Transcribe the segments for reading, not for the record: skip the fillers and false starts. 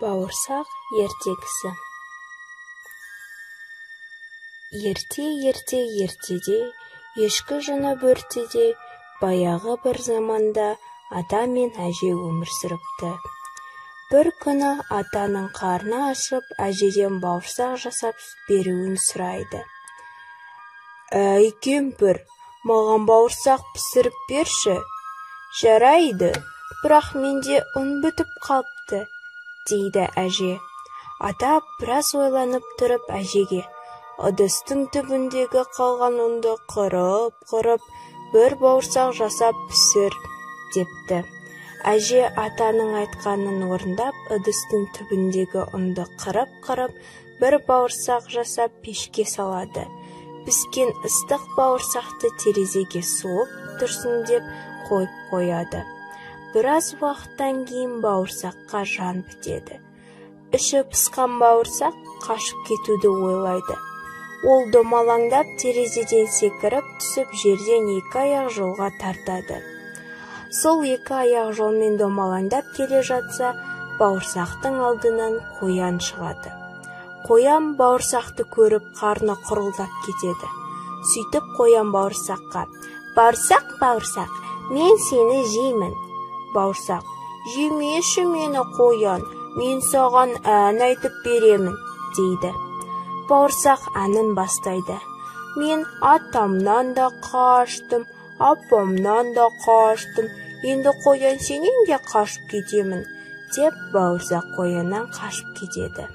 Бауырсақ ертегісі. Ертеде, ешкі жүні бөртеде, баяғы бір заманда ата мен әже өмір сүріпті. Бір күні атаның қарны ашып, әжеден бауырсақ жасап беруін сұрайды. «Әй кемпір, маған бауырсақ пісіріп берші». «Жарайды, бірақ менде ұн бітіп қалыпты», дейді әже. Ата біраз ойланып тұрып әжеге: «Ыдыстың түбіндегі қалған ұнды қырып, бір бауырсақ жасап пісір», депті. Әже атаның айтқанын орындап, ыдыстың түбіндегі ұнды қырып, бір бауырсақ жасап пешке салады. Піскен ыстық бауырсақты терезеге суық тұрсын деп қойып қояды. Біраз уақыттан кейін бауырсаққа жан бітеді. Іші пысқан бауырсақ қашып кетуді ойлайды. Ол домалаңдап терезеден секіріп түсіп, жерден екі аяқ жолға тартады. Сол екі аяқ жолмен домалаңдап келе жатса, бауырсақтың алдынан қоян шығады. Қоян бауырсақты көріп, қарны құрылдап кетеді. Сөйтіп қоян бауырсаққа: «Бауырсақ, мен сені жеймін». Бауырсақ: «Жемеші мені қоян, мен саған ән айтып беремін», дейді. Бауырсақ әнін бастайды: «Мен атамнан да қаштым, апамнан да қаштым, енді қоян сенен де қашып кетемін», деп бауырсақ қояннан қашып кетеді.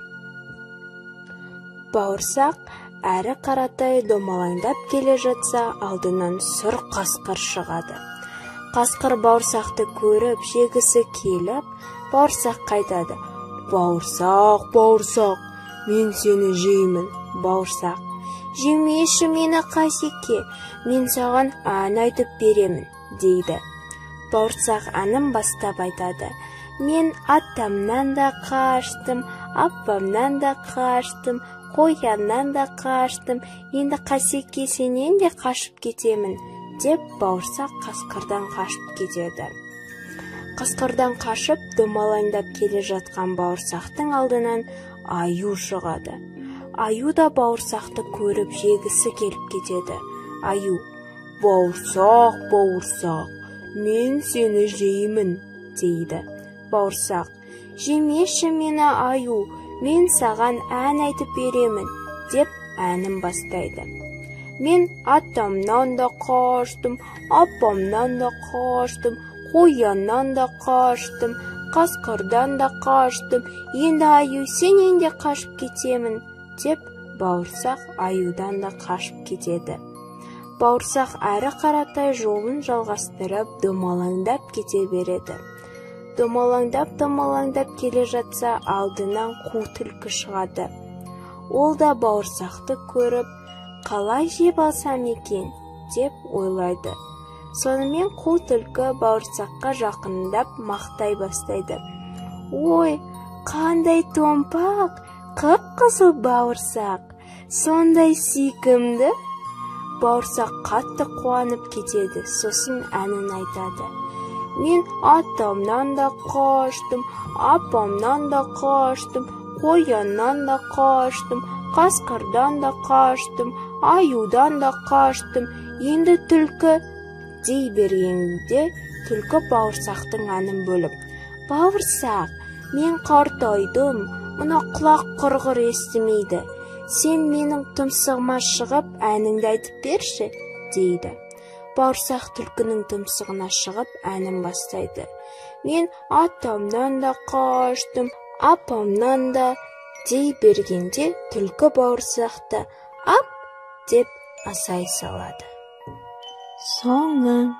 Бауырсақ әрі қаратай домалаңдап келе жатса, алдынан сұр қасқыр шығады. Қасқыр бауырсақты көріп, жегісі келіп, бауырсаққа айтады: «Бауырсақ, мен сені жеймін». Бауырсақ: «Жемеші мені қасеке, мен саған ән айтып беремін», дейді. Бауырсақ әнін бастап айтады: «Мен атамнан да қаштым, апамнан да қаштым, қояннан да қаштым, енді қасеке сенен де қашып кетемін», деп бауырсақ қасқырдан қашып кетеді. Қасқырдан қашып, домалаңдап келе жатқан бауырсақтың алдынан аю шығады. Аю да бауырсақты көріп, жегісі келіп кетеді. Аю: «Бауырсақ, мен сені жеймін», дейді. Бауырсақ: «Жемеші мені аю, мен саған ән айтып беремін», деп әнін бастайды: «Мен атамнан да қаштым, апамнан да қаштым, қояннан да қаштым, қасқырдан да қаштым, енді аю сенен де қашып кетемін», деп бауырсақ аюдан да қашып кетеді. Бауырсақ әрі қаратай жолын жалғастырып, домалаңдап кете береді. Домалаңдап келе жатса, алдынан қу түлкі шығады. Ол да бауырсақты көріп, «Қалай жеп алсам екен?» деп ойлайды. Сонымен қу түлкі бауырсаққа жақындап мақтай бастайды: «Ой, қандай томпақ, қып-қызыл бауырсақ, сондай сүйкімді». Бауырсақ қатты қуанып кетеді, сосын әнін айтады: «Мен атамнан да қаштым, апамнан да қаштым, қояннан да қаштым, қасқырдан да қаштым, аюдан да қаштым, енді түлкі», дей бергенде, түлкі бауырсақтың әнін бөліп: «Бауырсақ, мен қартайдым, мына құлақ құрғыр естімейді. Сен менің тұмсығыма шығып, әніңді айтып берші», дейді. Бауырсақ түлкінің тұмсығына шығып, әнін бастайды: «Мен атамнан да қаштым, апамнан да», дей бергенде, түлкі бауырсақты «Ап!» деп асай салады. Соңы.